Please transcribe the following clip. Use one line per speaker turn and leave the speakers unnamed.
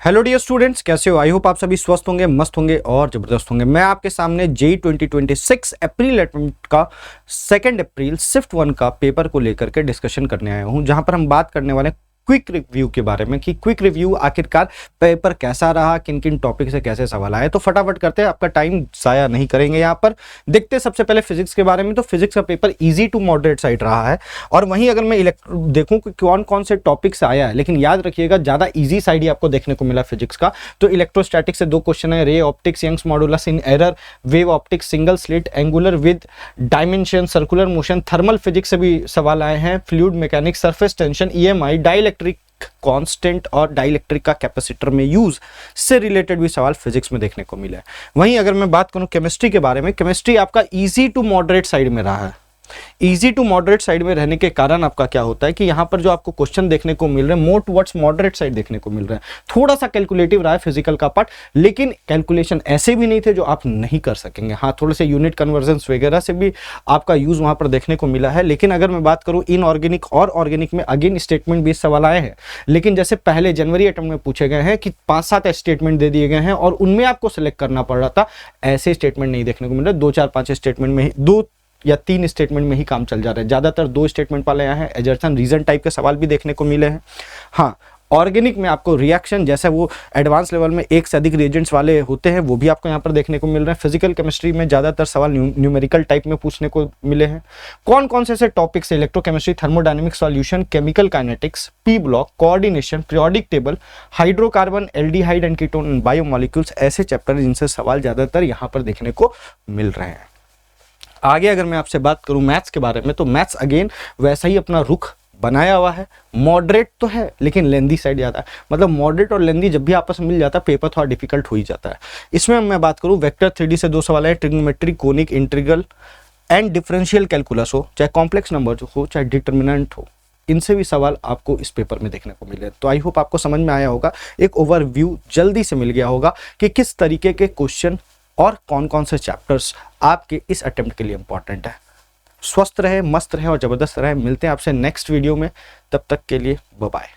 Hello dear students, कैसे हो? I hope आप सभी स्वस्थ होंगे, मस्त होंगे और जबरदस्त होंगे। मैं आपके सामने जेई 2026 अप्रैल अटेम्प्ट का 2 अप्रैल शिफ्ट 1 का पेपर को लेकर के डिस्कशन करने आया हूं, जहां पर हम बात करने वाले हैं क्विक रिव्यू के बारे में कि क्विक रिव्यू आखिरकार पेपर कैसा रहा, किन किन टॉपिक से कैसे सवाल आए। तो फटाफट करते हैं, आपका टाइम जाया नहीं करेंगे। यहाँ पर देखते हैं सबसे पहले फिजिक्स के बारे में। तो फिजिक्स का paper easy to moderate side रहा है, और वहीं अगर मैं देखूं कि कौन कौन से टॉपिक से आया है, लेकिन याद रखिएगा ज़्यादा ईजी साइड ही आपको देखने को मिला फिजिक्स का। तो इलेक्ट्रोस्टैटिक से 2 क्वेश्चन है, ray optics, Young's modulus in error, wave optics, single slit, angular with dimension, circular motion, thermal physics से भी सवाल आए हैं, fluid mechanics, surface tension, EMI, dielectric constant और डाइलेक्ट्रिक का कैपेसिटर में यूज से रिलेटेड भी सवाल फिजिक्स में देखने को मिला है। वहीं अगर मैं बात करूं केमिस्ट्री के बारे में, केमिस्ट्री आपका इजी टू मॉडरेट साइड में रहा है। इजी टू मॉडरेट साइड में रहने के कारण आपका क्या होता है कि यहां पर जो आपको क्वेश्चन देखने को मिल रहे हैं मोर टुवर्ड्स मॉडरेट साइड देखने को मिल रहे हैं। थोड़ा सा कैलकुलेटिव रहा है फिजिकल का पार्ट, लेकिन कैलकुलेशन ऐसे भी नहीं थे जो आप नहीं कर सकेंगे। हाँ, थोड़े से यूनिट कन्वर्जन्स वगैरह से भी आपका यूज वहां पर देखने को मिला है। लेकिन अगर मैं बात करूं इनऑर्गेनिक और ऑर्गेनिक में, अगेन स्टेटमेंट बेस्ड सवाल आए हैं, लेकिन जैसे पहले जनवरी अटेम्प्ट में पूछे गए हैं कि 5-7 स्टेटमेंट दे दिए गए हैं और उनमें आपको सिलेक्ट करना पड़ रहा था, ऐसे स्टेटमेंट नहीं देखने को मिल रहे। 2-4-5 स्टेटमेंट में ही, 2 या 3 स्टेटमेंट में ही काम चल जा रहा है। ज्यादातर 2 स्टेटमेंट वाले आए हैं। एजर्सन रीजन टाइप के सवाल भी देखने को मिले हैं। हाँ, ऑर्गेनिक में आपको रिएक्शन जैसे वो एडवांस लेवल में एक से अधिक रिएजेंट्स वाले होते हैं, वो भी आपको यहाँ पर देखने को मिल रहे हैं। फिजिकल केमिस्ट्री में ज्यादातर सवाल न्यूमेरिकल टाइप में पूछने को मिले हैं। कौन कौन से ऐसे टॉपिक्स है? Electrochemistry, thermodynamic solution, chemical kinetics, P block, coordination, periodic table, hydrocarbon, aldehyde and ketone and biomolecules, ऐसे चैप्टर जिनसे सवाल ज्यादातर यहाँ पर देखने को मिल रहे हैं। आगे अगर मैं आपसे बात करूं मैथ्स के बारे में, तो मैथ्स अगेन वैसा ही अपना रुख बनाया हुआ है। मॉडरेट तो है लेकिन लेंदी साइड ज्यादा है। मतलब मॉडरेट और लेंदी जब भी आपस में मिल जाता है, पेपर थोड़ा डिफिकल्ट हो ही जाता है। इसमें मैं बात करूं वेक्टर 3D से 2 सवाल है, trigonometry, conic, integral and differential calculus हो, चाहे कॉम्प्लेक्स नंबर हो, चाहे डिटर्मिनेंट हो, इनसे भी सवाल आपको इस पेपर में देखने को मिले। तो आई होप आपको समझ में आया होगा, एक ओवरव्यू जल्दी से मिल गया होगा कि किस तरीके के क्वेश्चन और कौन कौन से चैप्टर्स आपके इस अटेम्प्ट के लिए इंपॉर्टेंट है। स्वस्थ रहे, मस्त रहे और जबरदस्त रहे। मिलते हैं आपसे नेक्स्ट वीडियो में, तब तक के लिए बाय बाय।